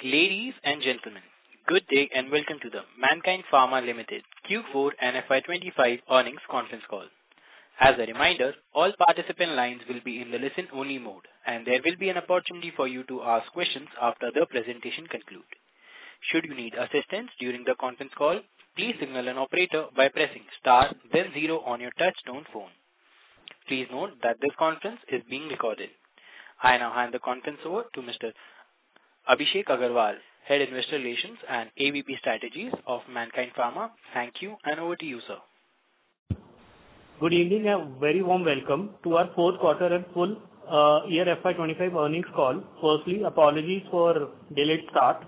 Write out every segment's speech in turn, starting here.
Ladies and gentlemen, good day and welcome to the Mankind Pharma Limited Q4 and FY25 earnings conference call. As a reminder, all participant lines will be in the listen-only mode, and there will be an opportunity for you to ask questions after the presentation concludes. Should you need assistance during the conference call, please signal an operator by pressing star then 0 on your touch-tone phone. Please note that this conference is being recorded. I now hand the conference over to Mr. Abhishek Agarwal, Head Investor Relations and AVP Strategies of Mankind Pharma. Thank you, and over to you, sir. Good evening and very warm welcome to our fourth quarter and full year FY25 earnings call. Firstly, apologies for delayed start.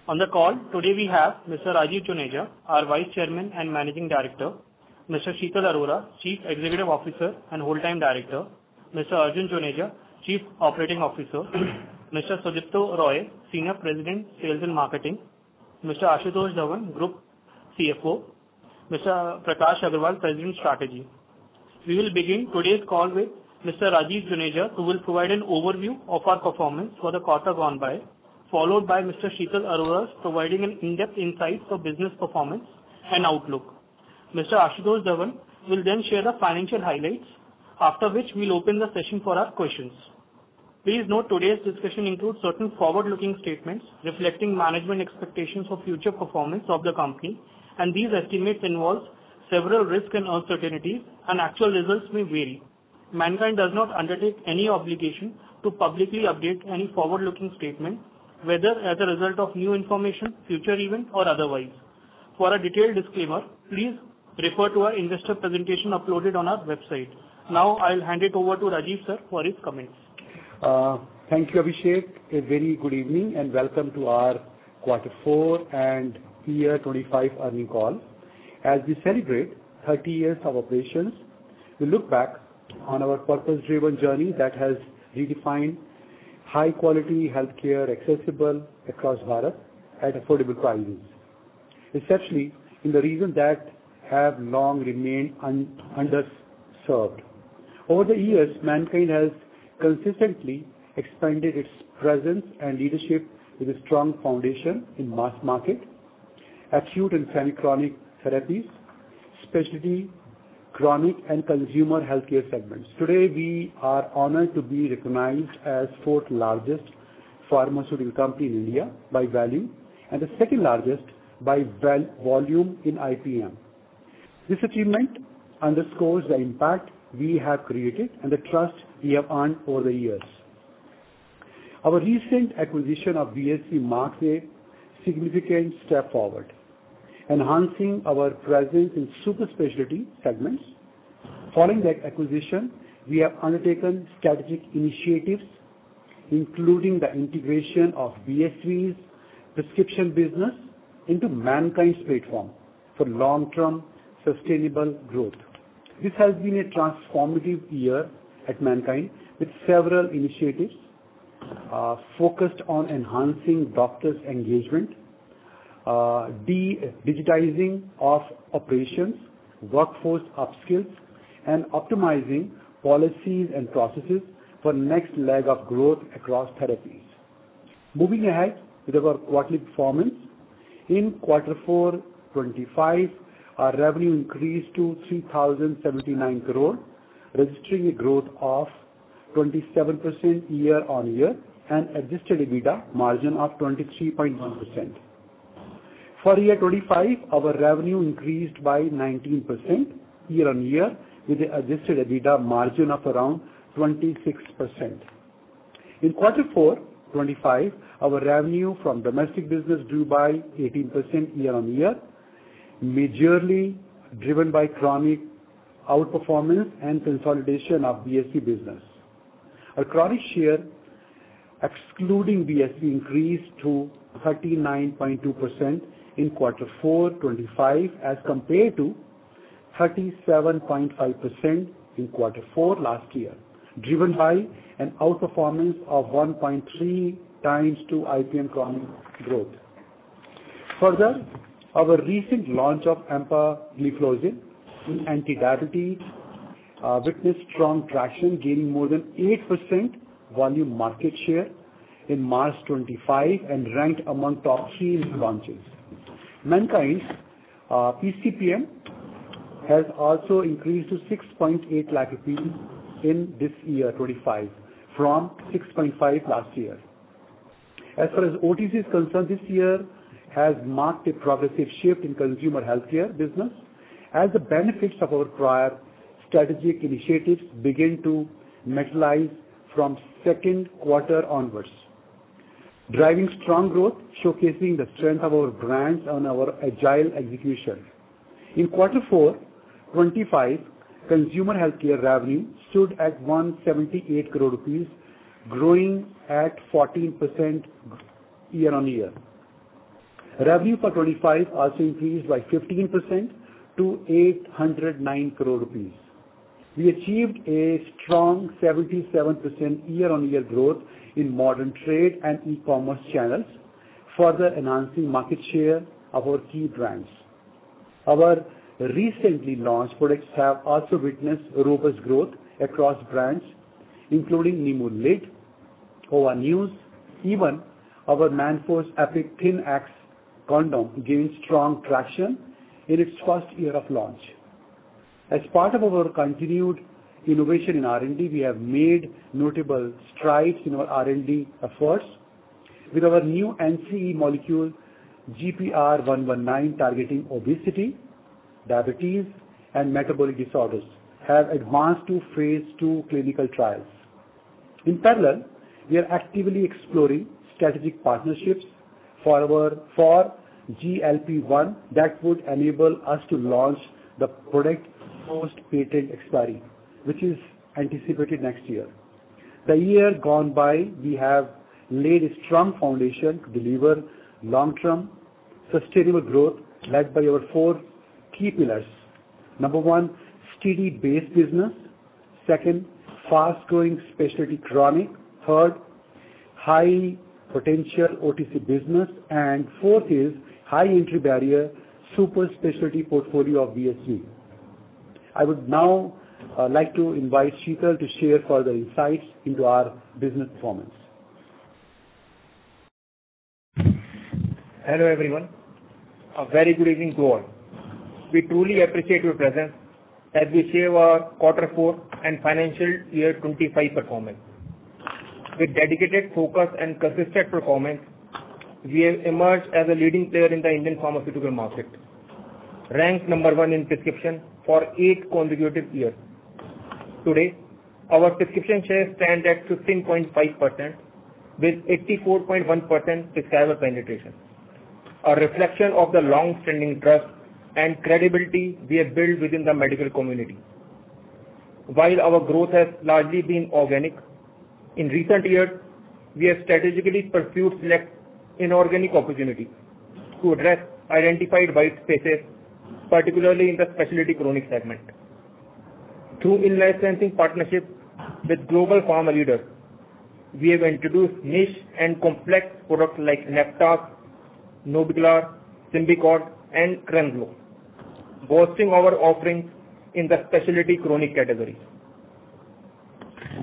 On the call today we have Mr. Rajeev Juneja, our Vice Chairman and Managing Director, Mr. Sheetal Arora, Chief Executive Officer and Whole-Time Director, Mr. Arjun Juneja, Chief Operating Officer, Mr. Sudipto Roy, Senior President, Sales and Marketing, Mr. Ashutosh Dhawan, Group CFO, Mr. Prakash Agarwal, President Strategy. We will begin today's call with Mr. Rajeev Juneja, who will provide an overview of our performance for the quarter gone by, followed by Mr. Sheetal Arora providing an in-depth insight for business performance and outlook. Mr. Ashutosh Dhawan will then share the financial highlights, after which we'll open the session for our questions. Please note today's discussion includes certain forward-looking statements reflecting management expectations for future performance of the company, and these estimates involve several risks and uncertainties, and actual results may vary. Mankind does not undertake any obligation to publicly update any forward-looking statement, whether as a result of new information, future event, or otherwise. For a detailed disclaimer, please refer to our investor presentation uploaded on our website. Now I'll hand it over to Rajeev sir for his comments. Thank you, Abhishek. A very good evening and welcome to our Quarter 4 and Year 25 earnings call. As we celebrate 30 years of operations, we look back on our purpose-driven journey that has redefined high-quality healthcare accessible across Bharat at affordable prices, especially in the regions that have long remained underserved. Over the years, Mankind has consistently expanded its presence and leadership with a strong foundation in mass market, acute and semi-chronic therapies, specialty, chronic and consumer healthcare segments. Today, we are honored to be recognized as fourth largest pharmaceutical company in India by value and the second largest by volume in IPM. This achievement underscores the impact we have created and the trust we have earned over the years. Our recent acquisition of BSV marks a significant step forward, enhancing our presence in super specialty segments. Following that acquisition, we have undertaken strategic initiatives, including the integration of BSV's prescription business into Mankind's platform for long-term sustainable growth. This has been a transformative year at Mankind with several initiatives focused on enhancing doctors' engagement, digitizing of operations, workforce upskills, and optimizing policies and processes for next leg of growth across therapies. Moving ahead with our quarterly performance, in Quarter 4 25, our revenue increased to 3,079 crore, registering a growth of 27% year-on-year and adjusted EBITDA margin of 23.1%. For year 25, our revenue increased by 19% year-on-year with an adjusted EBITDA margin of around 26%. In Quarter 4 25, our revenue from domestic business grew by 18% year-on-year, majorly driven by chronic outperformance and consolidation of BSV business. Our chronic share, excluding BSV, increased to 39.2% in Quarter 4 25 as compared to 37.5% in Quarter 4 last year, driven by an outperformance of 1.3 times to IPM chronic growth. Further, our recent launch of empagliflozin in anti-diabetes witnessed strong traction, gaining more than 8% volume market share in March 25 and ranked among top 3 in launches. Mankind's PCPM has also increased to 6.8 lakh rupees in this year 25 from 6.5 last year. As far as OTC is concerned, this year has marked a progressive shift in consumer healthcare business as the benefits of our prior strategic initiatives begin to materialize from second quarter onwards, driving strong growth, showcasing the strength of our brands and our agile execution. In quarter 4, 25, consumer healthcare revenue stood at 178 crore rupees, growing at 14% year-on-year. Revenue for 25 also increased by 15% to 809 crore rupees. We achieved a strong 77% year-on-year growth in modern trade and e-commerce channels, further enhancing market share of our key brands. Our recently launched products have also witnessed robust growth across brands, including Nemu Lid, Ova News. Even our Manforce Epic Thin Axe condom gained strong traction in its first year of launch. As part of our continued innovation in R&D, we have made notable strides in our R&D efforts with our new NCE molecule GPR119 targeting obesity, diabetes, and metabolic disorders have advanced to phase 2 clinical trials. In parallel, we are actively exploring strategic partnerships for GLP-1 that would enable us to launch the product post-patent expiry, which is anticipated next year. The year gone by, we have laid a strong foundation to deliver long-term sustainable growth led by our 4 key pillars. Number 1, steady base business. Second, fast-growing specialty chronic. Third, high potential OTC business. And fourth is high entry barrier super specialty portfolio of BSV. I would now like to invite Sheetal to share further insights into our business performance. Hello everyone. A very good evening to all. We truly appreciate your presence as we share our quarter 4 and financial year 25 performance. With dedicated focus and consistent performance, we have emerged as a leading player in the Indian pharmaceutical market, ranked number 1 in prescription for 8 consecutive years. Today, our prescription share stands at 15.5% with 84.1% prescriber penetration, a reflection of the long-standing trust and credibility we have built within the medical community. While our growth has largely been organic, in recent years, we have strategically pursued select inorganic opportunities to address identified white spaces, particularly in the specialty chronic segment. Through in-licensing partnerships with global pharma leaders, we have introduced niche and complex products like Neptas, Nobiglar, Symbicort, and Crenlo, boosting our offerings in the specialty chronic category.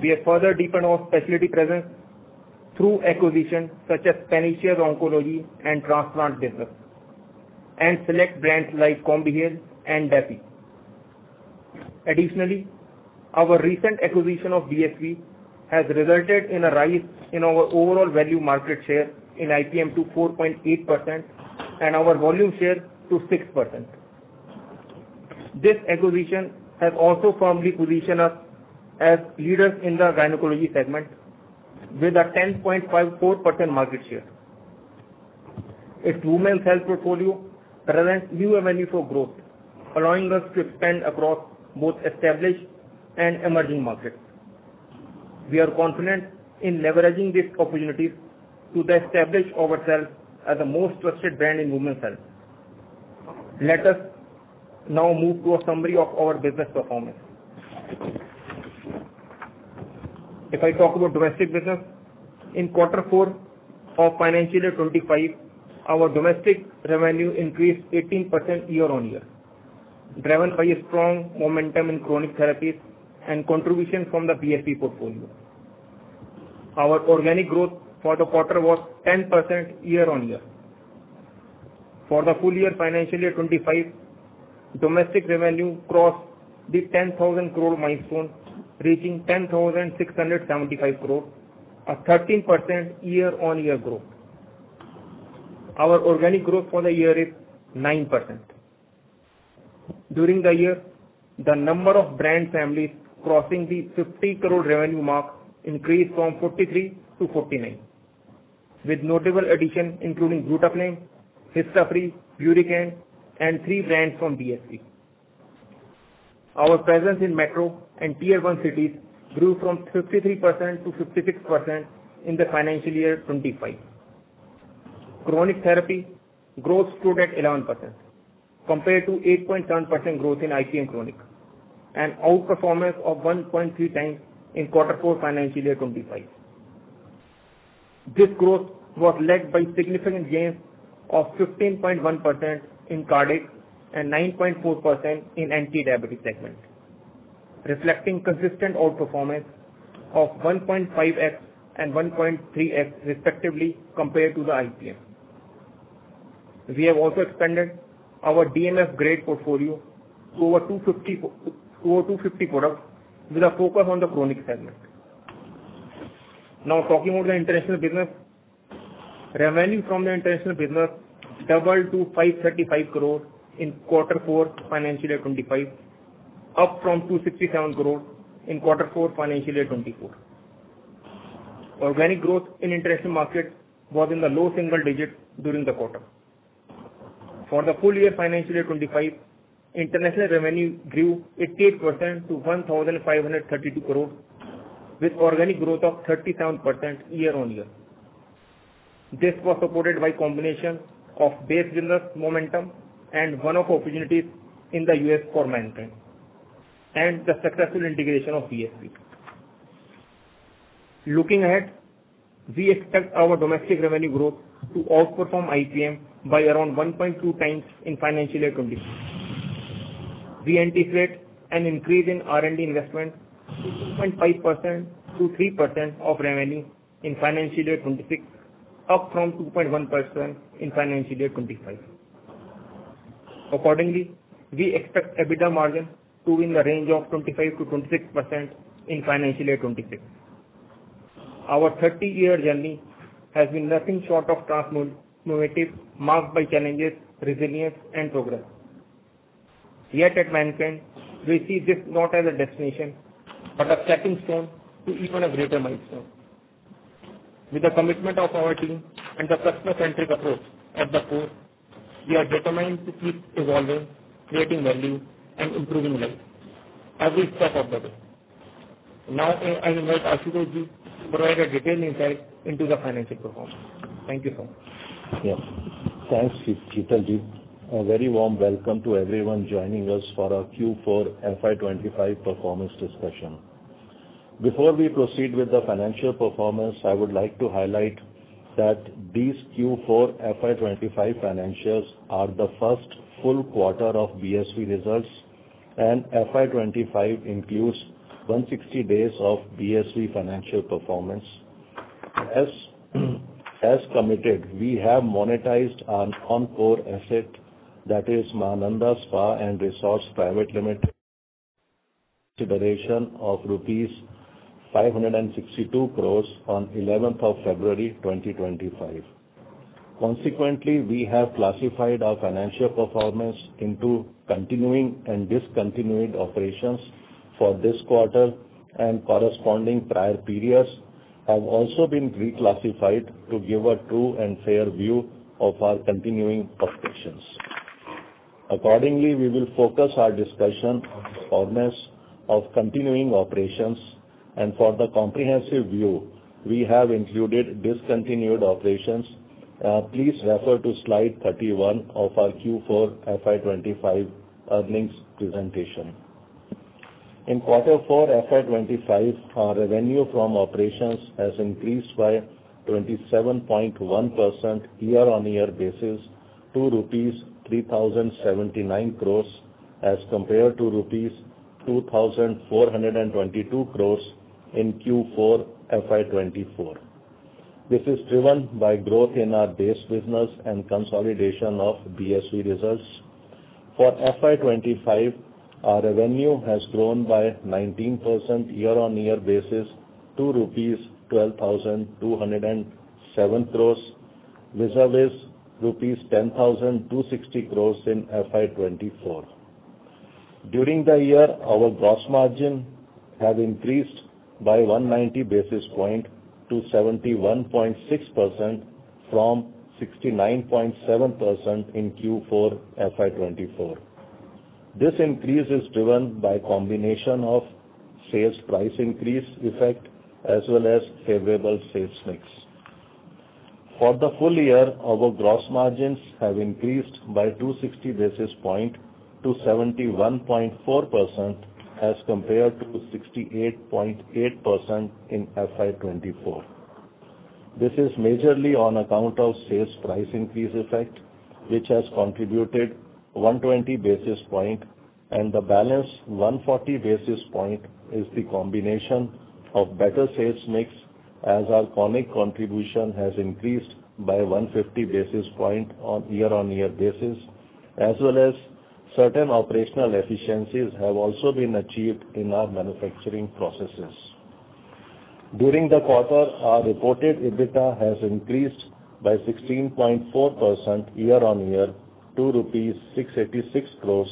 We have further deepened our specialty presence through acquisitions such as Panacea Oncology and Transplant business, and select brands like Combihale and Daffy. Additionally, our recent acquisition of BSV has resulted in a rise in our overall value market share in IPM to 4.8% and our volume share to 6%. This acquisition has also firmly positioned us as leaders in the gynecology segment with a 10.54% market share. Its women's health portfolio presents new avenues for growth, allowing us to expand across both established and emerging markets. We are confident in leveraging these opportunities to establish ourselves as the most trusted brand in women's health. Let us now move to a summary of our business performance. If I talk about domestic business, in quarter 4 of financial year 25, our domestic revenue increased 18% year-on-year, driven by a strong momentum in chronic therapies and contribution from the BSV portfolio. Our organic growth for the quarter was 10% year-on-year. For the full year financial year 25, domestic revenue crossed the 10,000 crore milestone, reaching 10,675 crore, a 13% year-on-year growth. Our organic growth for the year is 9%. During the year, the number of brand families crossing the 50 crore revenue mark increased from 43 to 49, with notable addition including Glutaflame, Histafree, Puricane, and 3 brands from BSV. Our presence in metro and tier 1 cities grew from 53% to 56% in the financial year 25. Chronic therapy growth stood at 11%, compared to 8.7% growth in IPM chronic, and outperformance of 1.3 times in quarter 4 financial year 25. This growth was led by significant gains of 15.1% in cardiac and 9.4% in anti-diabetes segment, reflecting consistent outperformance of 1.5x and 1.3x respectively compared to the IPM. We have also expanded our DMF grade portfolio to over 250 products with a focus on the chronic segment. Now talking about the international business, revenue from the international business doubled to 535 crore in quarter 4 financial year 25, up from 267 crore in quarter 4 financial year 24. Organic growth in international markets was in the low single digits during the quarter. For the full year financial year 25, international revenue grew 88% to 1,532 crore, with organic growth of 37% year-on-year. This was supported by combination of base business momentum and one-off opportunities in the US for Mankind, and the successful integration of BSV. Looking ahead, we expect our domestic revenue growth to outperform IPM by around 1.2 times in financial year 26. We anticipate an increase in R&D investment to 2.5% to 3% of revenue in financial year 26, up from 2.1% in financial year 25. Accordingly, we expect EBITDA margin to be in the range of 25 to 26% in financial year 26. Our 30-year journey has been nothing short of transformative, marked by challenges, resilience, and progress. Yet at Mankind, we see this not as a destination, but a stepping stone to even a greater milestone. With the commitment of our team and the customer-centric approach at the core, we are determined to keep evolving, creating value, and improving life every step of the way. Now I invite Ashutosh ji to provide a detailed insight into the financial performance. Thank you so much. Yes. Thanks, Sheetal ji. A very warm welcome to everyone joining us for our Q4 FY25 performance discussion. Before we proceed with the financial performance, I would like to highlight that these Q4 FY25 financials are the first full quarter of BSV results, and FY25 includes 160 days of BSV financial performance. As committed, we have monetized our non-core asset, that is Mananda Spa and Resorts Private Limited, consideration of rupees 562 crores on 11th of February 2025. Consequently, we have classified our financial performance into continuing and discontinued operations for this quarter, and corresponding prior periods have also been reclassified to give a true and fair view of our continuing operations. Accordingly, we will focus our discussion on performance of continuing operations, and for the comprehensive view, we have included discontinued operations. Please refer to slide 31 of our Q4 FY25 earnings presentation. In quarter 4 FY25, our revenue from operations has increased by 27.1% year-on-year basis to rupees 3,079 crores as compared to rupees 2,422 crores in Q4 FY24. This is driven by growth in our base business and consolidation of BSV results. For FY25, our revenue has grown by 19% year-on-year basis to rupees 12,207 crores, vis-a-vis rupees 10,260 crores in FY24. During the year, our gross margin have increased by 190 basis point to 71.6% from 69.7% in Q4 FY24. This increase is driven by combination of sales price increase effect as well as favorable sales mix. For the full year, our gross margins have increased by 260 basis point to 71.4% as compared to 68.8% in FY24. This is majorly on account of sales price increase effect, which has contributed 120 basis point, and the balance 140 basis point is the combination of better sales mix, as our chronic contribution has increased by 150 basis point on year-on-year basis, as well as certain operational efficiencies have also been achieved in our manufacturing processes. During the quarter, our reported EBITDA has increased by 16.4% year-on-year to rupees 686 crores,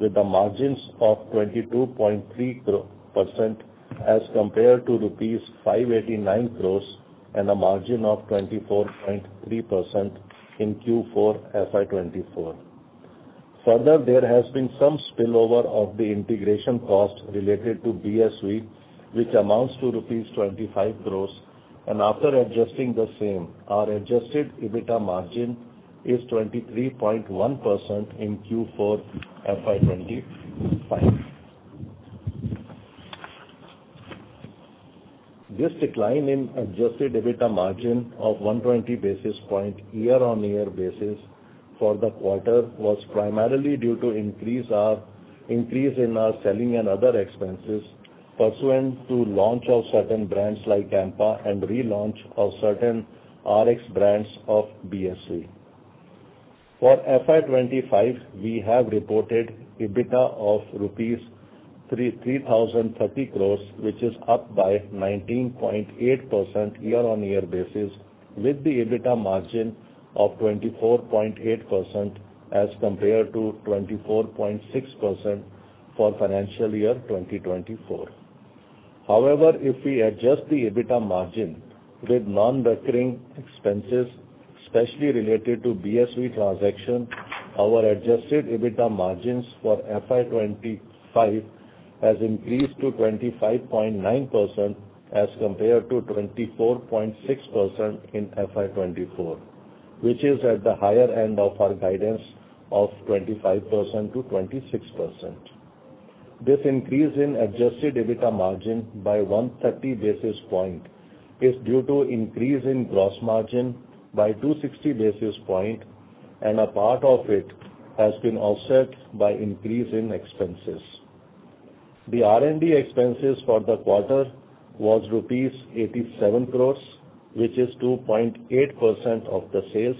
with the margins of 22.3% as compared to rupees 589 crores and a margin of 24.3% in Q4 FY24. Further, there has been some spillover of the integration cost related to BSV, which amounts to rupees 25 crores, and after adjusting the same, our adjusted EBITDA margin is 23.1% in Q4 FY25. This decline in adjusted EBITDA margin of 120 basis point year-on-year basis for the quarter was primarily due to increase in our selling and other expenses pursuant to launch of certain brands like Ampa and relaunch of certain RX brands of BSV. For FY25, we have reported EBITDA of rupees 3,030 crores, which is up by 19.8% year-on-year basis, with the EBITDA margin of 24.8% as compared to 24.6% for financial year 2024. However, if we adjust the EBITDA margin with non-recurring expenses, especially related to BSV transaction, our adjusted EBITDA margins for FY25 has increased to 25.9% as compared to 24.6% in FY24, which is at the higher end of our guidance of 25% to 26%. This increase in adjusted EBITDA margin by 130 basis point is due to increase in gross margin by 260 basis point, and a part of it has been offset by increase in expenses. The R&D expenses for the quarter was rupees 87 crores, which is 2.8% of the sales,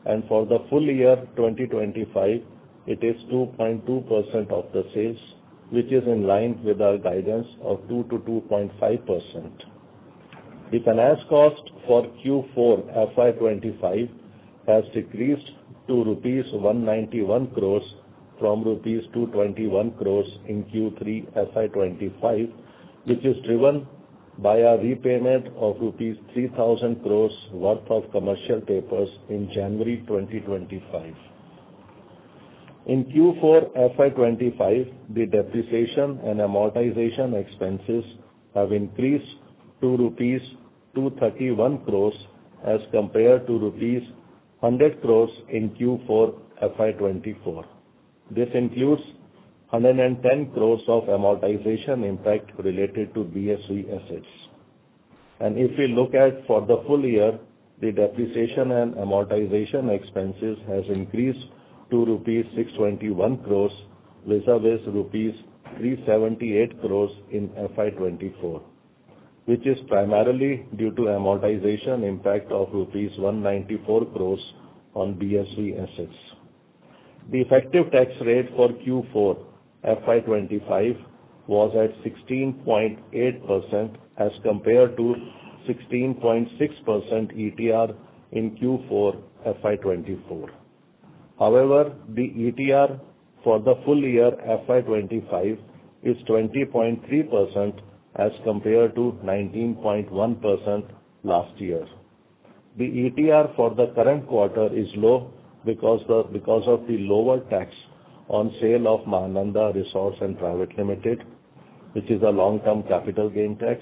and for the full year 2025, it is 2.2% of the sales, which is in line with our guidance of 2 to 2.5%. The finance cost for Q4 FY25 has decreased to rupees 191 crores from rupees 221 crores in Q3 FY25, which is driven by a repayment of rupees 3,000 crores worth of commercial papers in January 2025. In Q4 FY25, the depreciation and amortization expenses have increased to rupees 231 crores as compared to rupees 100 crores in Q4 FY24. This includes 110 crores of amortization impact related to BSV assets. And if we look at for the full year, the depreciation and amortization expenses has increased to rupees 621 crores vis-a-vis rupees 378 crores in FY24. which is primarily due to amortization impact of rupees 194 crores on BSV assets. The effective tax rate for Q4 FY25 was at 16.8% as compared to 16.6% ETR in Q4 FY24. However, the ETR for the full year FY25 is 20.3% as compared to 19.1% last year. The ETR for the current quarter is low because of the lower tax on sale of Mahananda Resorts and Private Limited, which is a long-term capital gain tax.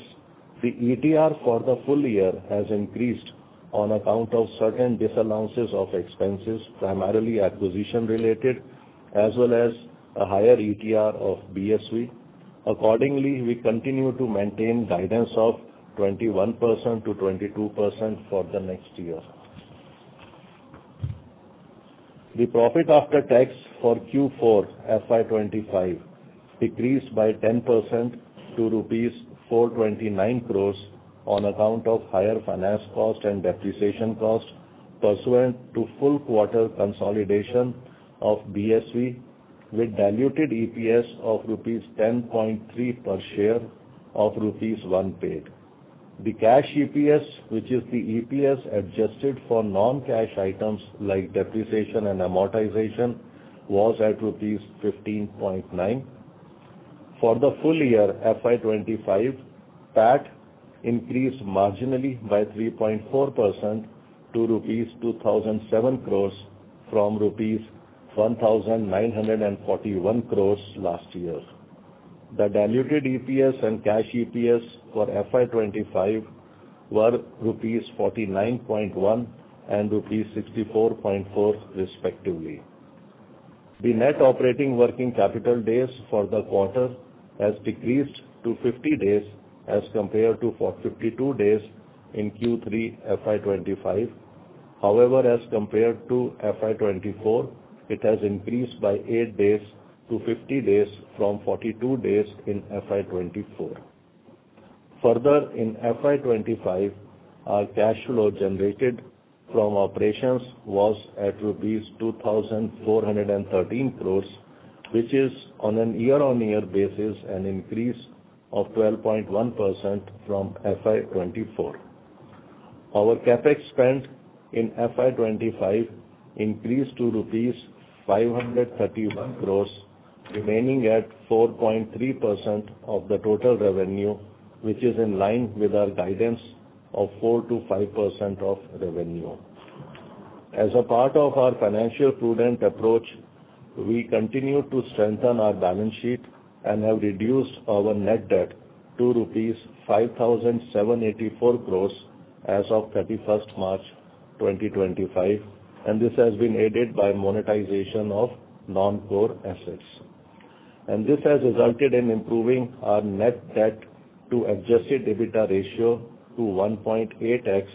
The ETR for the full year has increased on account of certain disallowances of expenses, primarily acquisition-related, as well as a higher ETR of BSV. Accordingly, we continue to maintain guidance of 21% to 22% for the next year. The profit after tax for Q4 FY25 decreased by 10% to rupees 429 crores on account of higher finance cost and depreciation cost pursuant to full quarter consolidation of BSV with diluted EPS of rupees 10.3 per share of rupees 1 paid. The cash EPS, which is the EPS adjusted for non-cash items like depreciation and amortization, was at rupees 15.9. For the full year FY25, PAT increased marginally by 3.4% to rupees 2007 crores from rupees 1941 crores last year. The diluted EPS and cash EPS for FY25 were rupees 49.1 and rupees 64.4 respectively. The net operating working capital days for the quarter has decreased to 50 days as compared to 52 days in Q3 FY25. However, as compared to FY24, it has increased by 8 days to 50 days from 42 days in FY24. Further, in FY25, our cash flow generated from operations was at rupees 2,413 crores, which is on an year-on-year basis an increase of 12.1% from FY24. Our capex spend in FY25 increased to rupees 531 crores, remaining at 4.3% of the total revenue, which is in line with our guidance of 4 to 5% of revenue. As a part of our financial prudent approach, we continue to strengthen our balance sheet and have reduced our net debt to rupees 5,784 crores as of 31st March 2025, and this has been aided by monetization of non-core assets. And this has resulted in improving our net debt to adjusted EBITDA ratio to 1.8x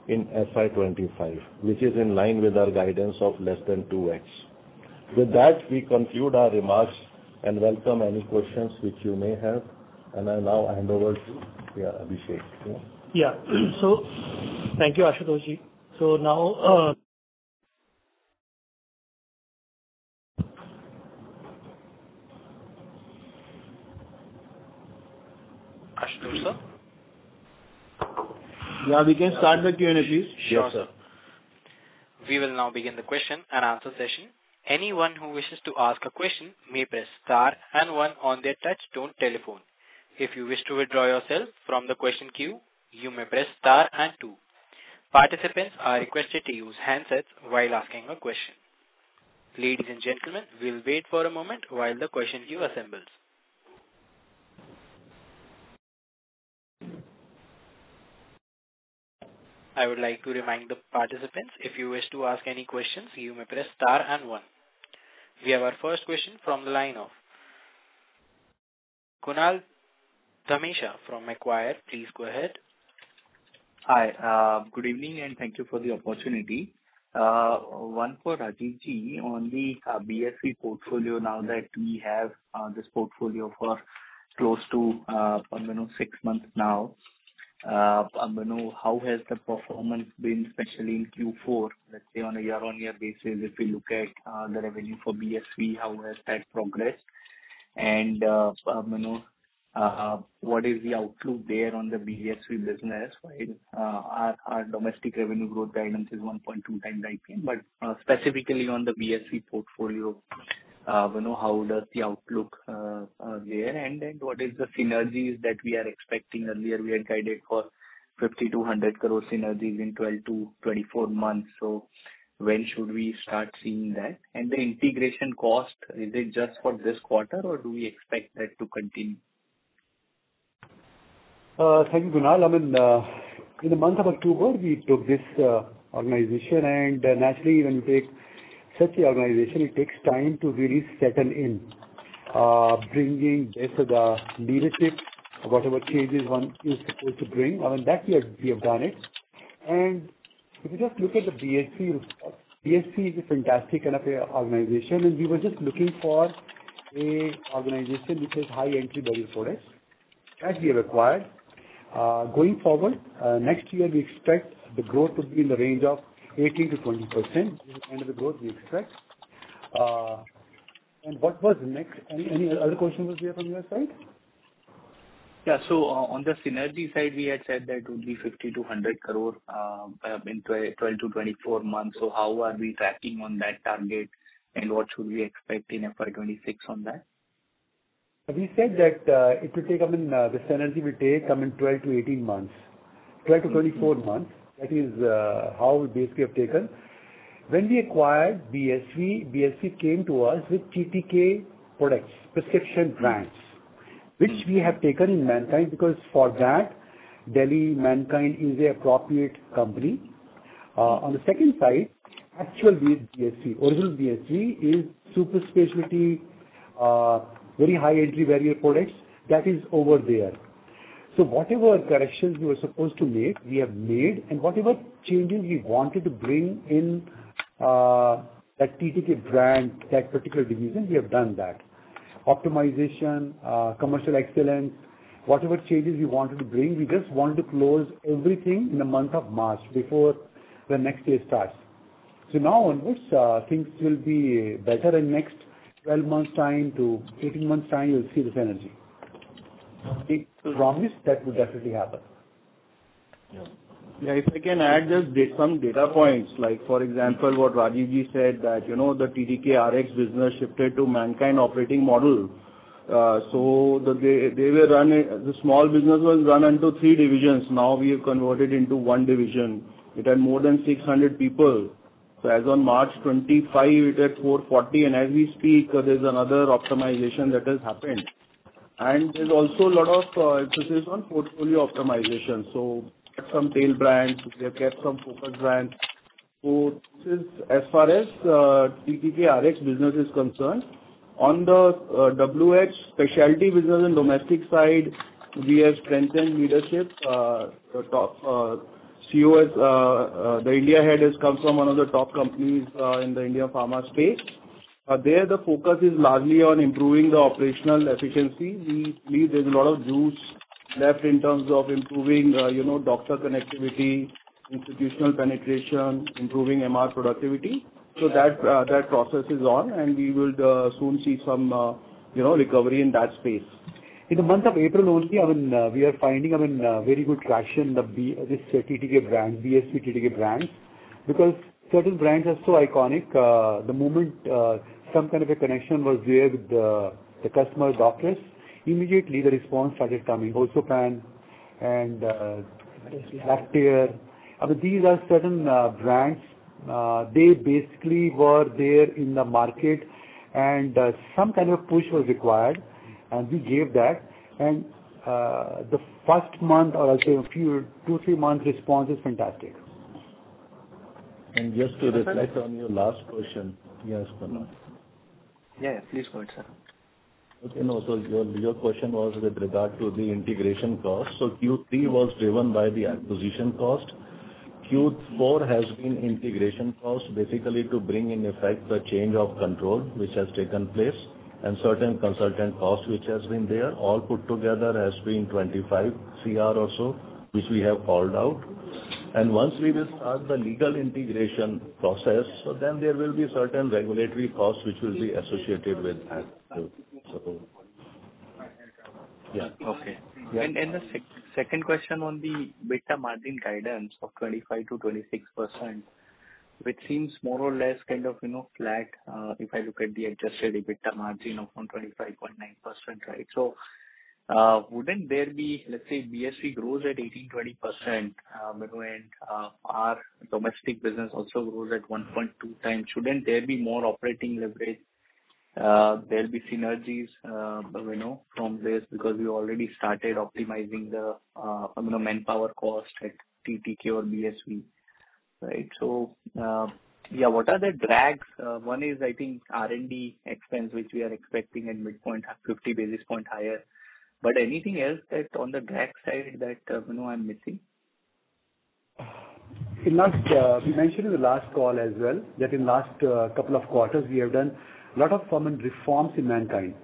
in FY25, which is in line with our guidance of less than 2x. With that, we conclude our remarks and welcome any questions which you may have. And I now hand over to Abhishek. Yeah. So, thank you, Ashutosh ji. So now, Ashutosh, sir? Yeah, we can start the Q&A, please. Sure, sir. We will now begin the question and answer session. Anyone who wishes to ask a question may press star and 1 on their touch-tone telephone. If you wish to withdraw yourself from the question queue, you may press star and 2. Participants are requested to use handsets while asking a question. Ladies and gentlemen, we'll wait for a moment while the question queue assembles. I would like to remind the participants, if you wish to ask any questions, you may press star and 1. We have our first question from the line of Kunal Dhamesha from Macquarie. Please go ahead. Hi, good evening and thank you for the opportunity. One for Rajiv ji on the BSV portfolio. Now that we have this portfolio for close to 6 months now, how has the performance been, especially in Q4, let's say on a year-on-year basis, if we look at the revenue for BSV, how has that progressed? And what is the outlook there on the BSV business? While our domestic revenue growth guidance is 1.2 times IPM, but specifically on the BSV portfolio, how does the outlook there? And then what is the synergies that we are expecting? Earlier, we had guided for 50 to 100 crore synergies in 12 to 24 months. So when should we start seeing that? And the integration cost, is it just for this quarter, or do we expect that to continue? Thank you, Kunal. In the month of October, we took this organization, and naturally, when you take such an organization, it takes time to really settle in, bringing the leadership, whatever changes one is supposed to bring. That we have done it. And if you just look at the BSV is a fantastic kind of a organization, and we were just looking for a organization which has high entry barrier products that we have acquired. Going forward, next year we expect the growth to be in the range of 18 to 20%. This is the kind of the growth we expect. And what was next? Any other question was there from your side? Yeah. So on the synergy side, we had said that it would be 50 to 100 crore in 12 to 24 months. So how are we tracking on that target, and what should we expect in FY26 on that? We said that it will take, the synergy will take 12 to 18 months, 12 to 24 months. That is how we basically have taken. When we acquired BSV came to us with TTK products, prescription brands, which we have taken in Mankind, because for that, Delhi Mankind is a appropriate company. On the second side, actual BSV, original BSV is super specialty, very high entry barrier products. That is over there. So whatever corrections we were supposed to make, we have made, and whatever changes we wanted to bring in that TTK brand, that particular division, we have done that. Optimization, commercial excellence, whatever changes we wanted to bring, we just wanted to close everything in the month of March before the next year starts. So now onwards, things will be better in next 12 months time to 18 months time, you'll see the synergy. We promise that will definitely happen. Yeah, if I can add just some data points, like for example, what Rajiv ji said that, the TTK RX business shifted to Mankind operating model. So they were the small business was run into 3 divisions. Now we have converted into 1 division. It had more than 600 people. So as on March 25, it had 440, and as we speak, there's another optimization that has happened. And there's also a lot of emphasis on portfolio optimization. So some tail brands, we have kept some focus brands. So this is as far as TTK RX business is concerned. On the WH specialty business and domestic side, we have strengthened leadership. The top CEO, the India head has come from one of the top companies in the India pharma space. There the focus is largely on improving the operational efficiency. We believe there's a lot of juice left in terms of improving, doctor connectivity, institutional penetration, improving MR productivity. So that process is on, and we will soon see some, recovery in that space. In the month of April only, we are finding, very good traction this TTK brand, BSV TTK brands, because certain brands are so iconic. The moment some kind of a connection was there with the customer doctors, immediately the response started coming. Hosopan and Lactair. These are certain brands. They basically were there in the market, and some kind of push was required, and we gave that. And the first month, or I'll say 2-3 months response is fantastic. And just to reflect on your last question, yes, Kunal. Yeah, please go ahead, sir. Okay, no, so your question was with regard to the integration cost. So Q3 was driven by the acquisition cost. Q4 has been integration cost, basically to bring in effect the change of control which has taken place, and certain consultant cost which has been there. All put together has been 25 CR or so which we have called out. And once we will start the legal integration process, so then there will be certain regulatory costs which will be associated with that. So, yeah. Okay. Yeah. And the second question on the EBITDA margin guidance of 25 to 26%, which seems more or less kind of, flat, if I look at the adjusted EBITDA margin of 25.9%, right? So, wouldn't there be, let's say, BSV grows at 18-20%, and our domestic business also grows at 1.2 times. Shouldn't there be more operating leverage? There'll be synergies, from this, because we already started optimizing the, manpower cost at TTK or BSV, right? So, what are the drags? One is, I think, R&D expense, which we are expecting at midpoint 50 basis point higher. But anything else that on the drag side that, I'm missing? We mentioned in the last call as well that in last couple of quarters we have done a lot of reforms in Mankind.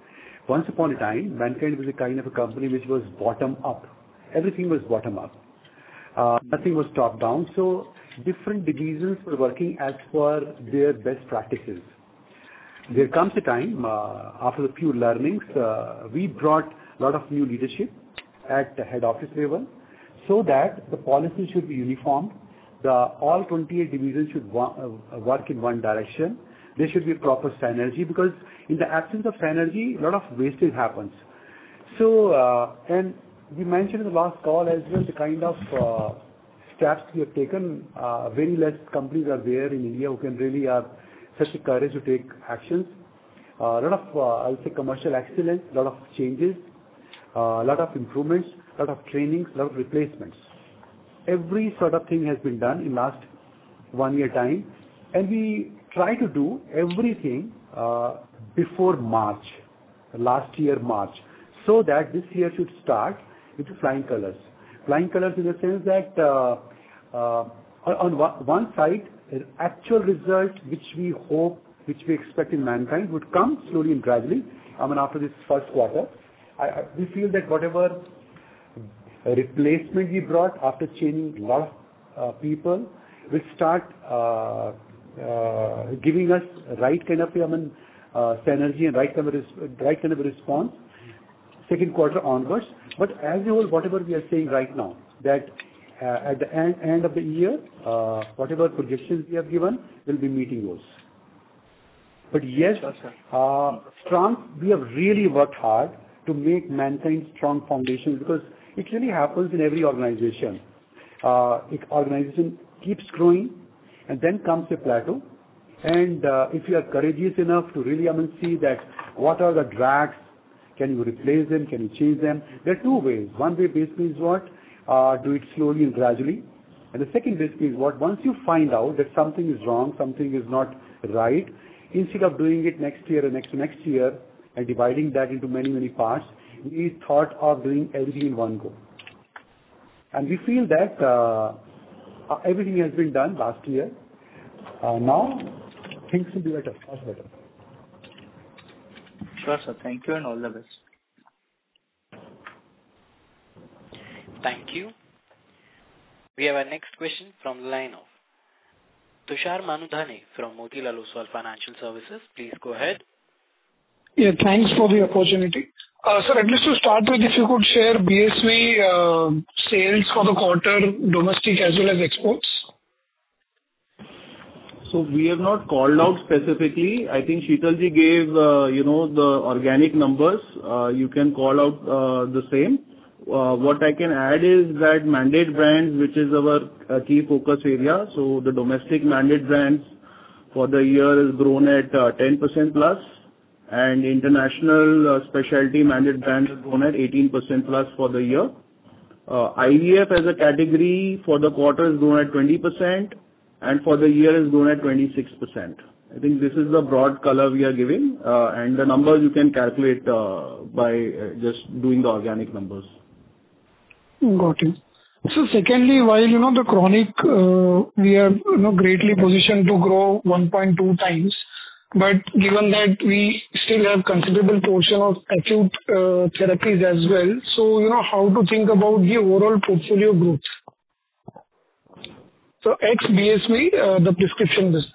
Once upon a time, Mankind was a kind of a company which was bottom up. Everything was bottom up. Nothing was top down. So different divisions were working as per their best practices. There comes a time, after a few learnings, we brought a lot of new leadership at the head office level so that the policy should be uniform. All 28 divisions should work in one direction. There should be a proper synergy, because in the absence of synergy, a lot of wastage happens. So, and we mentioned in the last call as well the kind of steps we have taken. Very less companies are there in India who can really have such a courage to take actions. A lot of, I would say, commercial excellence, a lot of changes, a lot of improvements, a lot of trainings, a lot of replacements. Every sort of thing has been done in last 1 year time, and we try to do everything before March, last year March, so that this year should start with flying colors. Flying colors in the sense that on one side, actual result which we hope, which we expect in Mankind would come slowly and gradually. After this first quarter, we feel that whatever replacement we brought after changing a lot of people will start giving us right kind of synergy and right kind of response second quarter onwards. But as a whole, whatever we are saying right now, that at the end of the year, whatever projections we have given, will be meeting those. But yes, strong. We have really worked hard to make Mankind strong foundation, because it really happens in every organization. Organization keeps growing, and then comes a plateau. And if you are courageous enough to really see that what are the drags, can you replace them, can you change them? There are two ways. One way basically is what? Do it slowly and gradually. And the second basically is what? Once you find out that something is wrong, something is not right, instead of doing it next year and next year and dividing that into many, many parts, we thought of doing everything in one go. And we feel that everything has been done last year. Now, things will be better, much better. Sure, sir. Thank you and all the best. Thank you. We have our next question from the line of Tushar Manudhane from Motilal Oswal Financial Services. Please go ahead. Yeah, thanks for the opportunity. Sir, at least to start with, if you could share BSV sales for the quarter, domestic as well as exports. So we have not called out specifically. I think Sheetalji gave, the organic numbers. You can call out the same. What I can add is that mandate brands, which is our key focus area. So the domestic mandate brands for the year has grown at 10% plus, and international specialty mandate brands has grown at 18% plus for the year. IVF as a category for the quarter has grown at 20%, and for the year has grown at 26%. I think this is the broad color we are giving, and the numbers you can calculate by just doing the organic numbers. Got it. So secondly, while the chronic we are greatly positioned to grow 1.2 times, but given that we still have considerable portion of acute therapies as well, so, how to think about the overall portfolio growth? So ex-BSV, the prescription business.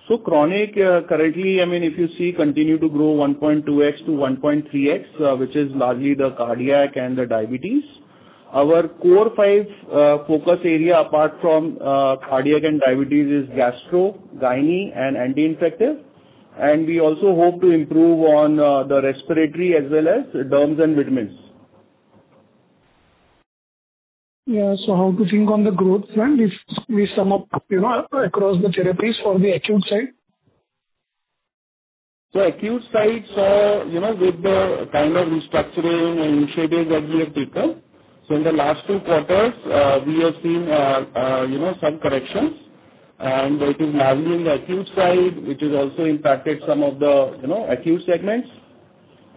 So chronic, currently, if you see, continue to grow 1.2x to 1.3x, which is largely the cardiac and the diabetes. Our core 5 focus area, apart from cardiac and diabetes, is gastro, gynae, and anti-infective. And we also hope to improve on the respiratory as well as derms and vitamins. Yeah, so how to think on the growth front if we sum up, across the therapies for the acute side? So acute side, with the kind of restructuring and initiatives that we have taken, so in the last 2 quarters, we have seen, some corrections, and it is largely in the acute side, which has also impacted some of the, acute segments.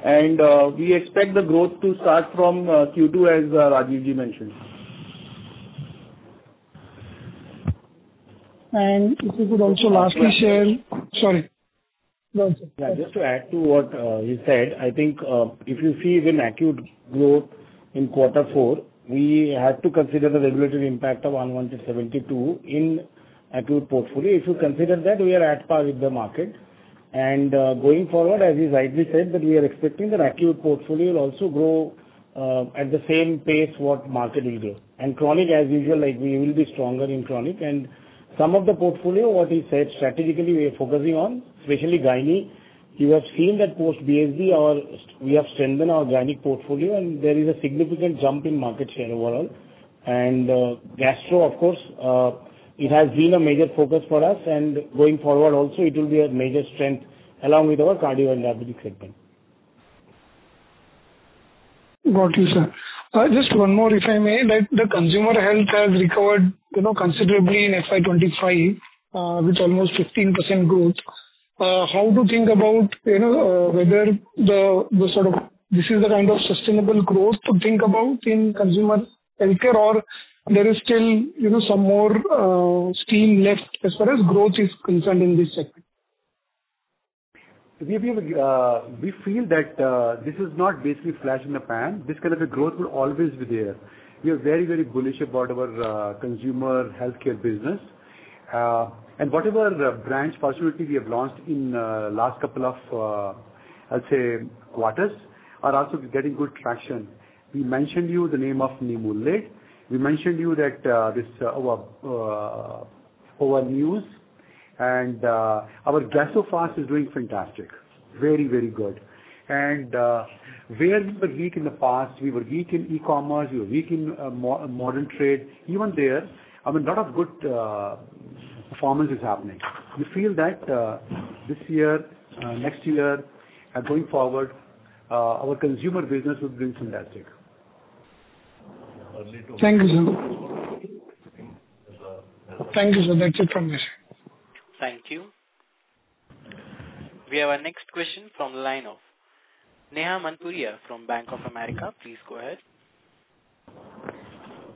And we expect the growth to start from Q2, as Rajiv ji mentioned. And if you could also lastly share... Sorry. Yeah, just to add to what he said, I think if you see even acute growth in quarter 4, we had to consider the regulatory impact of unwanted 72 in acute portfolio. If you consider that, we are at par with the market. And going forward, as he rightly said, that we are expecting that acute portfolio will also grow at the same pace what market will grow. And chronic, as usual, we will be stronger in chronic. And some of the portfolio, what he said, strategically we are focusing on, especially gynae. You have seen that post BSD, we have strengthened our gynae portfolio, and there is a significant jump in market share overall. And gastro, of course, it has been a major focus for us, and going forward also it will be a major strength along with our cardio and diabetic segment. Got you, sir. Just one more, if I may, that the consumer health has recovered, considerably in FY25, with almost 15% growth. How to think about, whether the sort of this is the kind of sustainable growth to think about in consumer healthcare, or there is still, some more steam left as far as growth is concerned in this segment? We feel that this is not basically flash in the pan. This kind of a growth will always be there. We are very, very bullish about our consumer healthcare business. And whatever branch possibility we have launched in last couple of, quarters are also getting good traction. We mentioned you the name of Nimulid. We mentioned you that our news. And our Gasofast is doing fantastic. Very, very good. And where we were weak in the past, we were weak in e-commerce, we were weak in modern trade. Even there, a lot of good performance is happening. We feel that this year, next year, and going forward, our consumer business will be fantastic. Thank you, sir. Thank you, sir. That's it from me. Thank you. We have our next question from the line of Neha Manpuria from Bank of America. Please go ahead.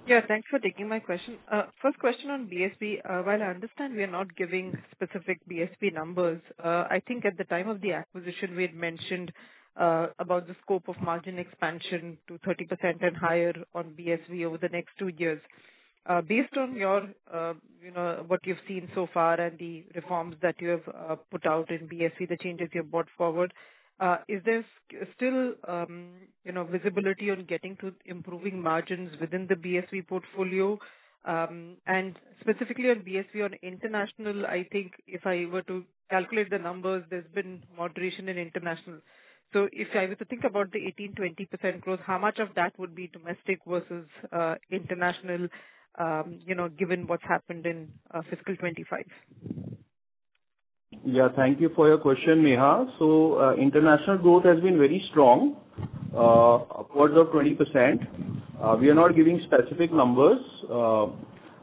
Yeah, thanks for taking my question. First question on BSV. While I understand we are not giving specific BSV numbers, I think at the time of the acquisition we had mentioned about the scope of margin expansion to 30% and higher on BSV over the next 2 years. Based on your, what you've seen so far and the reforms that you have put out in BSV, the changes you have brought forward, is there still, visibility on getting to improving margins within the BSV portfolio? And specifically on BSV on international, I think if I were to calculate the numbers, there's been moderation in international. So if I were to think about the 18-20% growth, how much of that would be domestic versus international, given what's happened in fiscal 25? Yeah, thank you for your question, Neha. So, international growth has been very strong, upwards of 20%. We are not giving specific numbers.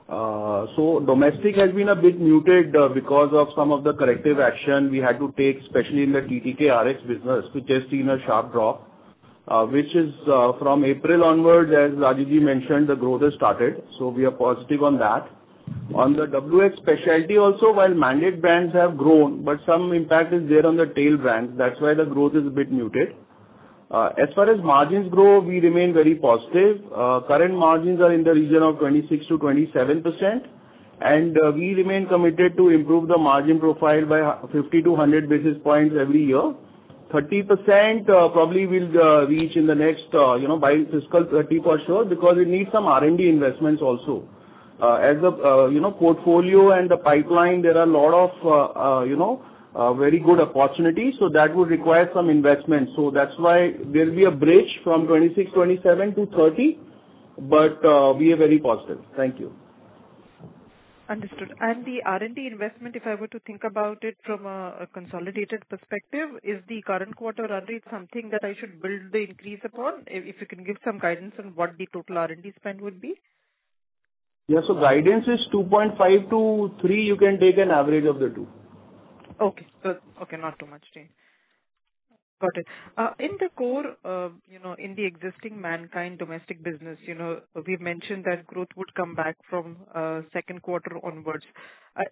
So domestic has been a bit muted because of some of the corrective action we had to take, especially in the TTK RX business, which has seen a sharp drop, which is from April onwards, as Rajiv ji mentioned, the growth has started. So we are positive on that. On the WX specialty also, while mandate brands have grown, but some impact is there on the tail brands. That's why the growth is a bit muted. As far as margins grow, we remain very positive. Current margins are in the region of 26 to 27%, and we remain committed to improve the margin profile by 50 to 100 basis points every year. 30% probably will reach in the next, by fiscal 30 for sure, because it needs some R&D investments also. As the, portfolio and the pipeline, there are a lot of, very good opportunities, so that would require some investment. So that's why there will be a bridge from 26, 27 to 30, but we are very positive. Thank you. Understood. And the R&D investment, if I were to think about it from a consolidated perspective, is the current quarter run rate something that I should build the increase upon? If you can give some guidance on what the total R&D spend would be? Yeah, so guidance is 2.5 to 3. You can take an average of the two. Okay. So, not too much change. Got it. In the core, in the existing Mankind domestic business, we've mentioned that growth would come back from second quarter onwards.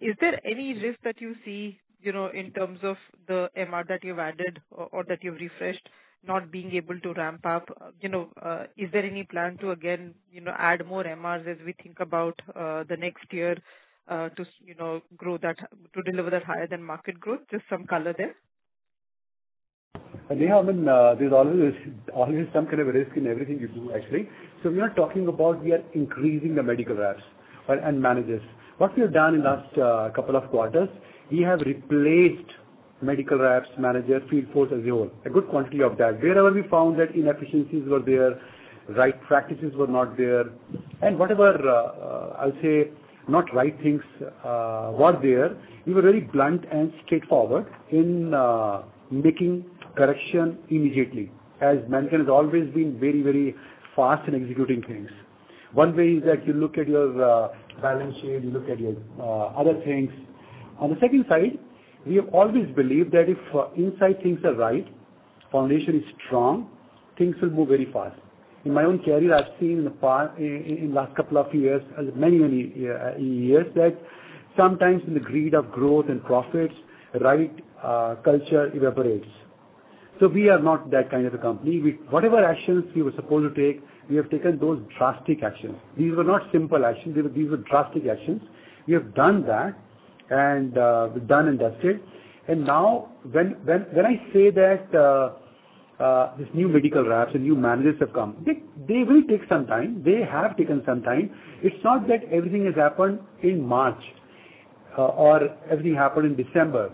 Is there any risk that you see, in terms of the MR that you've added or that you've refreshed not being able to ramp up? Is there any plan to again, add more MRs as we think about the next year to, grow that, to deliver that higher than market growth? Just some color there. Neha, there's always some kind of a risk in everything you do, actually. So we are not talking about we are increasing the medical reps and managers. What we have done in last couple of quarters, we have replaced medical reps, managers, field force as a whole, a good quantity of that. Wherever we found that inefficiencies were there, right practices were not there, and whatever, I'll say, not right things were there, we were very blunt and straightforward in making correction immediately, as Mankind has always been very, very fast in executing things. One way is that you look at your balance sheet, you look at your other things. On the second side, we have always believed that if inside things are right, foundation is strong, things will move very fast. In my own career, I've seen in the past, in last couple of years, many years, that sometimes in the greed of growth and profits, right culture evaporates. So we are not that kind of a company. Whatever actions we were supposed to take, we have taken those drastic actions. These were not simple actions. These were drastic actions. We have done that, and we've done and dusted. And now, when I say that this new medical reps and new managers have come, they will take some time. They have taken some time. It's not that everything has happened in March or everything happened in December.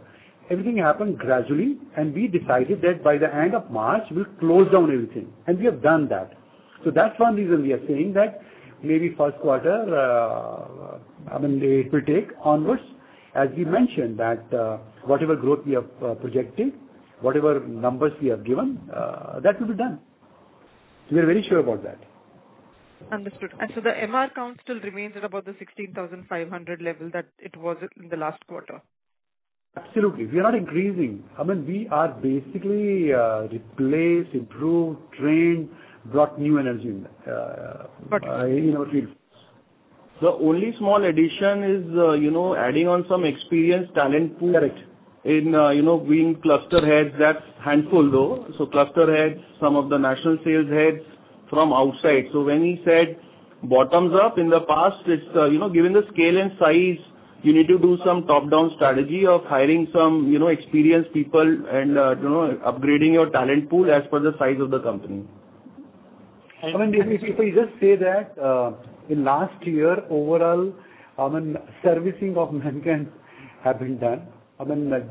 Everything happened gradually, and we decided that by the end of March, we'll close down everything. And we have done that. So that's one reason we are saying that maybe first quarter, it will take onwards. As we mentioned, that whatever growth we have projected, whatever numbers we have given, that will be done. We are very sure about that. Understood. And so the MR count still remains at about the 16,500 level that it was in the last quarter. Absolutely. We are not increasing. We are basically replaced, improved, trained, brought new energy in our field. The only small addition is, adding on some experienced talent pool. Correct. In, being cluster heads, that's handful though. So cluster heads, some of the national sales heads from outside. So when he said bottoms up in the past, it's, given the scale and size, you need to do some top-down strategy of hiring some, experienced people and, upgrading your talent pool as per the size of the company. If I just say that in last year, overall, servicing of Mankind have been done.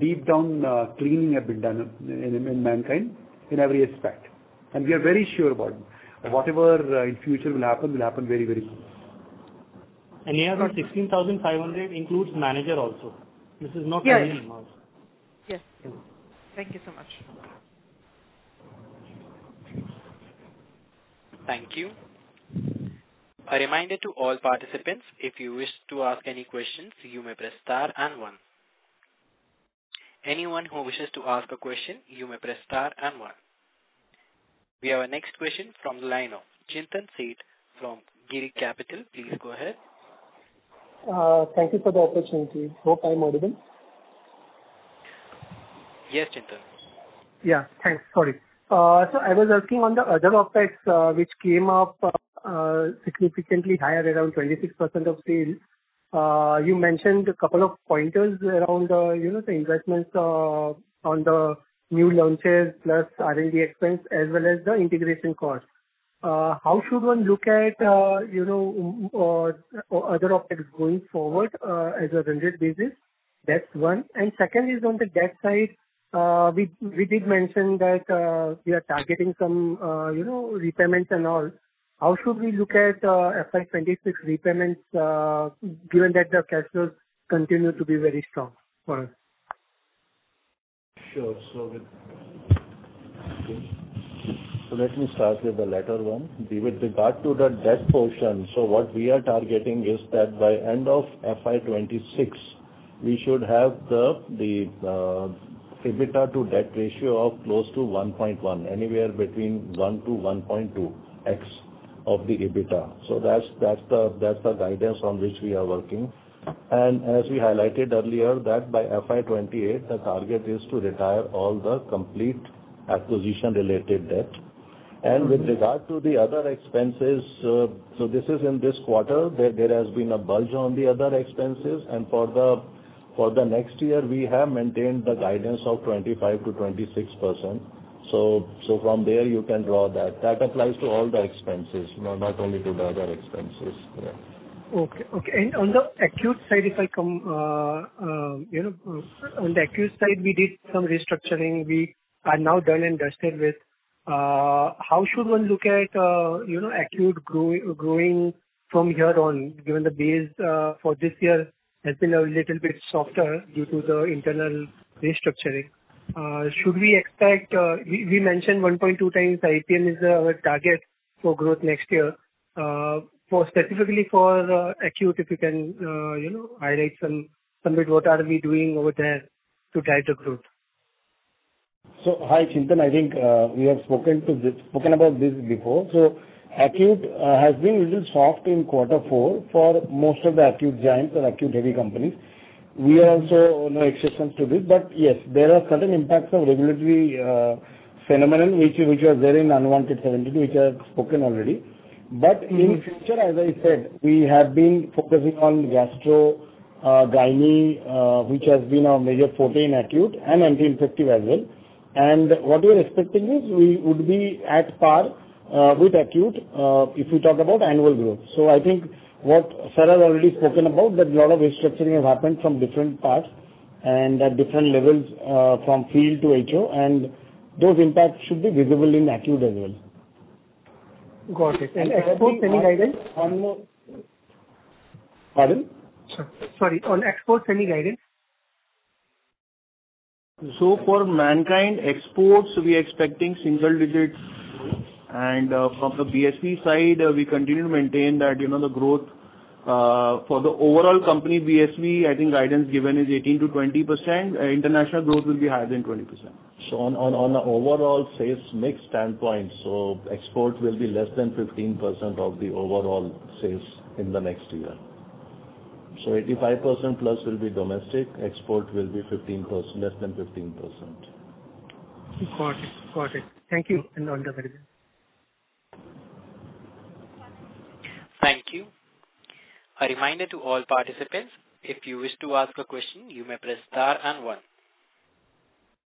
Deep down cleaning have been done in Mankind in every aspect. And we are very sure about it. Whatever in future will happen very, very soon. And here, 16,500 includes manager also. This is not only MR. Yes. Thank you so much. Thank you. A reminder to all participants, if you wish to ask any questions, you may press star and 1. Anyone who wishes to ask a question, you may press star and 1. We have our next question from the line of Chintan Seth from Giri Capital. Please go ahead. Thank you for the opportunity. Hope I'm audible. Yes, Chintan. Yeah, thanks. Sorry. So I was asking on the other OpEx, which came up significantly higher, around 26% of sales. You mentioned a couple of pointers around, the investments on the new launches plus R&D expense as well as the integration cost. How should one look at, other OpEx going forward as a run rate basis? That's one. And second is on the debt side. We did mention that we are targeting some, repayments and all. How should we look at FY26 repayments, given that the cash flows continue to be very strong for us? Sure. So let me start with the latter one. With regard to the debt portion, so what we are targeting is that by end of FY26, we should have the EBITDA to debt ratio of close to 1.1, anywhere between 1 to 1.2x of the EBITDA. So that's the guidance on which we are working. And as we highlighted earlier, that by FY28, the target is to retire all the complete acquisition-related debt. And with regard to the other expenses, so this is in this quarter, there has been a bulge on the other expenses, and for the next year, we have maintained the guidance of 25 to 26%. So from there, you can draw that. That applies to all the expenses, not only to the other expenses. Yeah. Okay. And on the acute side, if I come, on the acute side, we did some restructuring. We are now done and dusted with. How should one look at, acute growing from here on, given the base for this year has been a little bit softer due to the internal restructuring? Should we expect, we mentioned 1.2 times IPM is our target for growth next year. Specifically for acute, if you can, highlight some bit, what are we doing over there to drive the growth? So, hi, Chintan. I think we have spoken about this before. So, acute has been a little soft in quarter 4 for most of the acute giants or acute heavy companies. We are also no exceptions to this, but yes, there are certain impacts of regulatory phenomenon which was there in unwanted 72, which I have spoken already. But in future, as I said, we have been focusing on gastro, gynae, which has been our major forte in acute, and anti-infective as well. And what we are expecting is we would be at par with acute if we talk about annual growth. So I think what Sir has already spoken about, that a lot of restructuring has happened from different parts and at different levels from field to HO, and those impacts should be visible in acute as well. Got it. And exports, any guidance? One more. Pardon? Sorry, on exports, any guidance? So for Mankind exports, we are expecting single digit, and from the BSV side, we continue to maintain that, the growth for the overall company BSV, I think guidance given is 18 to 20%. International growth will be higher than 20%. So on an overall sales mix standpoint, so export will be less than 15% of the overall sales in the next year. So 85% plus will be domestic, export will be 15%, less than 15%. Got it. Thank you, and all the very best. Thank you. A reminder to all participants, if you wish to ask a question, you may press star and 1.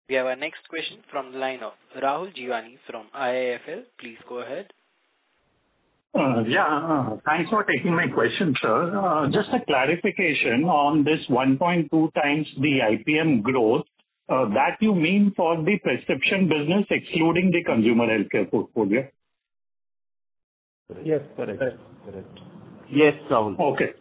We have our next question from the line of Rahul Jeewani from IIFL. Please go ahead. Thanks for taking my question, sir. Just a clarification on this 1.2 times the IPM growth. That you mean for the prescription business excluding the consumer healthcare portfolio? Yes, correct. Yes, Rahul. Okay.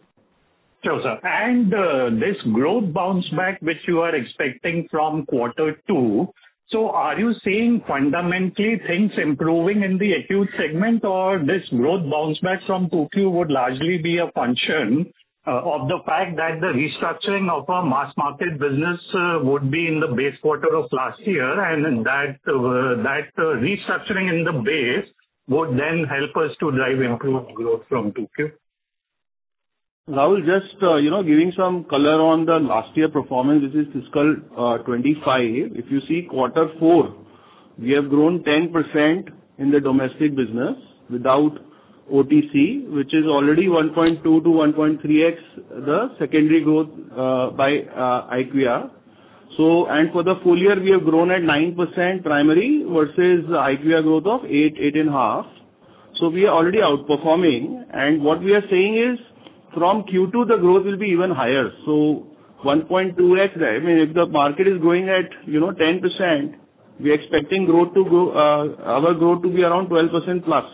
Sure, sir. And this growth bounce back which you are expecting from quarter 2, so are you seeing fundamentally things improving in the acute segment, or this growth bounce back from 2Q would largely be a function of the fact that the restructuring of our mass market business would be in the base quarter of last year, and that restructuring in the base would then help us to drive improved growth from 2Q? Rahul, just, giving some color on the last year performance, which is fiscal 25. If you see quarter four, we have grown 10% in the domestic business without OTC, which is already 1.2 to 1.3x the secondary growth by IQVIA. And for the full year, we have grown at 9% primary versus IQVIA growth of 8.5. So we are already outperforming. And what we are saying is, from Q2, the growth will be even higher. So 1.2x, I mean, if the market is growing at, 10%, we are expecting our growth to be around 12% plus.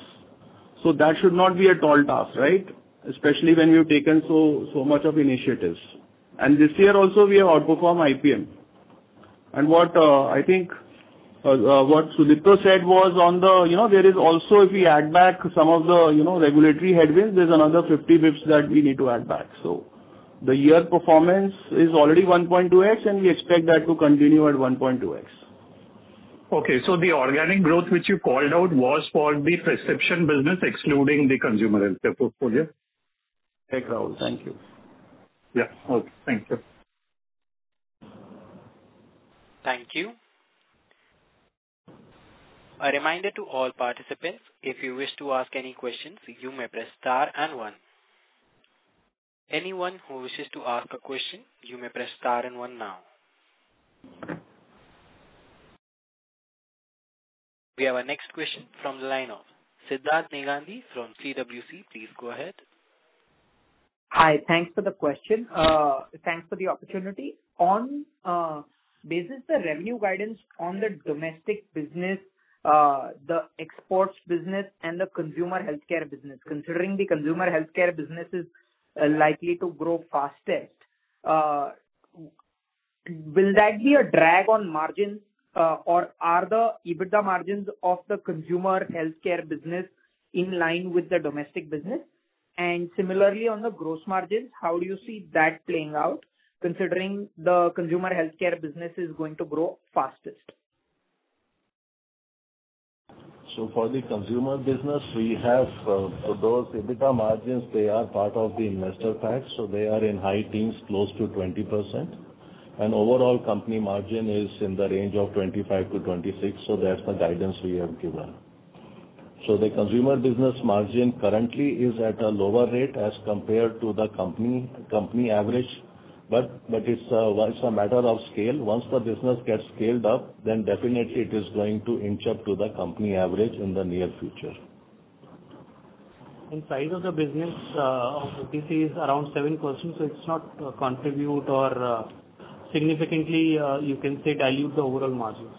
So that should not be a tall task, right? Especially when we've taken so much of initiatives. And this year also we have outperformed IPM. And what I think what Sudipto said was on the, there is also, if we add back some of the, regulatory headwinds, there's another 50 bips that we need to add back. So the year performance is already 1.2x and we expect that to continue at 1.2x. Okay, so the organic growth which you called out was for the prescription business, excluding the consumer healthcare portfolio? Thank you, Rahul. Thank you. Yeah. Okay. Thank you. Thank you. A reminder to all participants, if you wish to ask any questions, you may press star and one. Anyone who wishes to ask a question, you may press star and one now. We have our next question from the line of Siddharth Negandhi from CWC. Please go ahead. Hi, thanks for the question. Thanks for the opportunity. On basis the revenue guidance on the domestic business, the exports business and the consumer healthcare business, considering the consumer healthcare business is likely to grow fastest, will that be a drag on margins? Or are the EBITDA margins of the consumer healthcare business in line with the domestic business? And similarly, on the gross margins, how do you see that playing out, considering the consumer healthcare business is going to grow fastest? So for the consumer business, we have so those EBITDA margins, they are part of the investor pack, so they are in high teens, close to 20%. And overall company margin is in the range of 25 to 26, so that's the guidance we have given. So the consumer business margin currently is at a lower rate as compared to the company average, but it's a matter of scale. Once the business gets scaled up, then definitely it is going to inch up to the company average in the near future. In size of the business, OTC is around 7%, so it's not contribute or significantly, you can say, dilute the overall margins.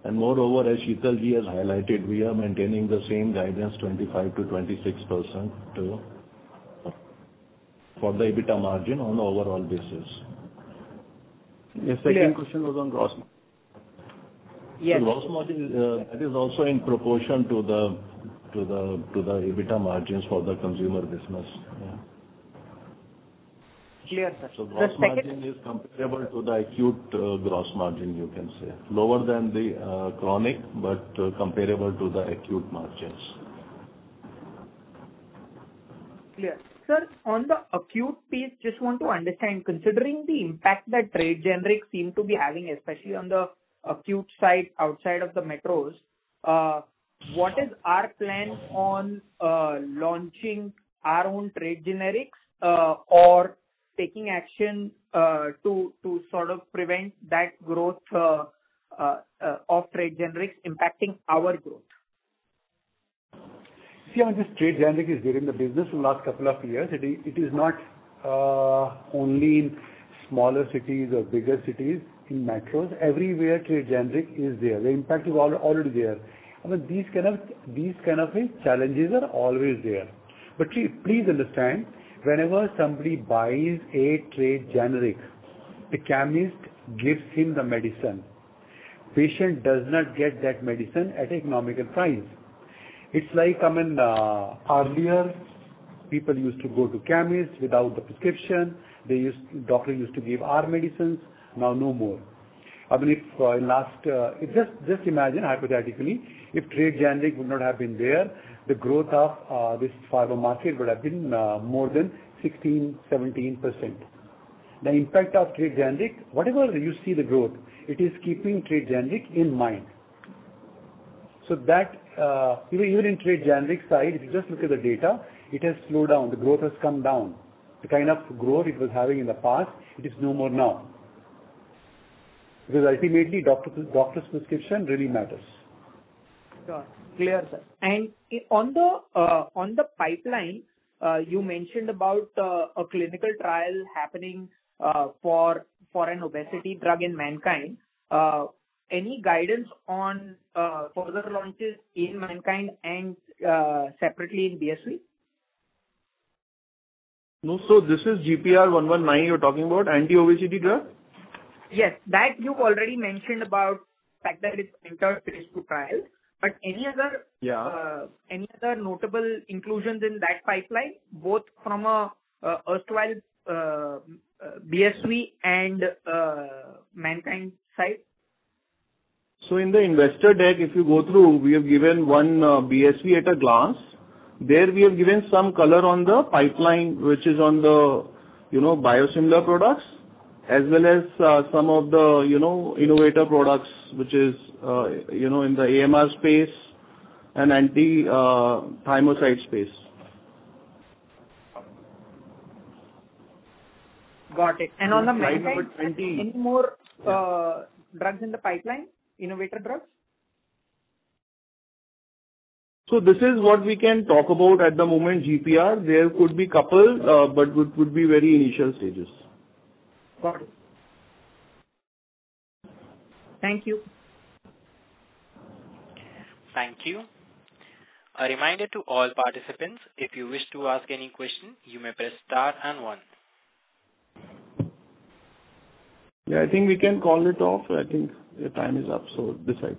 And moreover, as Sheetalji has highlighted, we are maintaining the same guidance, 25 to 26% for the EBITDA margin on the overall basis. The second question was on gross margin. Yes. So gross margin, that is also in proportion to the EBITDA margins for the consumer business. Yeah. Clear, sir. So gross margin is comparable to the acute gross margin, you can say. Lower than the chronic, but comparable to the acute margins. Clear. Sir, on the acute piece, just want to understand, considering the impact that trade generics seem to be having, especially on the acute side outside of the metros, what is our plan on launching our own trade generics or taking action to sort of prevent that growth of trade generics impacting our growth? See, this trade generic is there in the business in the last couple of years. It is not only in smaller cities or bigger cities, in metros. Everywhere trade generic is there. The impact is already there. I mean, these kind of challenges are always there. But please understand, whenever somebody buys a trade generic, the chemist gives him the medicine. Patient does not get that medicine at an economical price. It's like, earlier people used to go to chemist without the prescription. Doctor used to give our medicines. Now no more. I mean, just imagine hypothetically, if trade generic would not have been there, the growth of this pharma market would have been more than 16, 17%. The impact of trade generic, whatever you see the growth, it is keeping trade generic in mind. So that even in trade generic side, if you just look at the data, it has slowed down. The growth has come down. The kind of growth it was having in the past, it is no more now. Because ultimately, doctor's prescription really matters. Sure. Clear, sir. And on the pipeline, you mentioned about a clinical trial happening for an obesity drug in Mankind. Any guidance on further launches in Mankind and separately in BSV? No, so this is GPR 119 you're talking about, anti-obesity drug? Yes, that you've already mentioned about the fact that it's entered phase 2 trials. But any other notable inclusions in that pipeline, both from a erstwhile BSV and Mankind side? So in the investor deck, if you go through, we have given one BSV at a glance. There we have given some color on the pipeline, which is on the, biosimilar products, as well as some of the, innovator products, which is, in the AMR space and anti-thymocyte space. Got it. And on the Mankind, any more drugs in the pipeline, innovator drugs? So this is what we can talk about at the moment, GPR. There could be couple, but would be very initial stages. Got it. Thank you. Thank you. A reminder to all participants, if you wish to ask any question, you may press star and 1. Yeah, I think we can call it off. I think the time is up, so decide.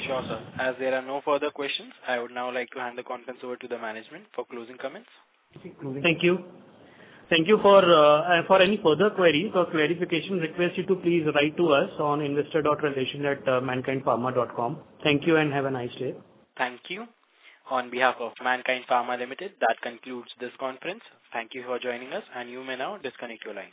Sure, sir. As there are no further questions, I would now like to hand the conference over to the management for closing comments. Thank you. Thank you for any further queries or clarification, request you to please write to us on investor.relation@mankindpharma.com. Thank you and have a nice day. Thank you. On behalf of Mankind Pharma Limited, that concludes this conference. Thank you for joining us, and you may now disconnect your line.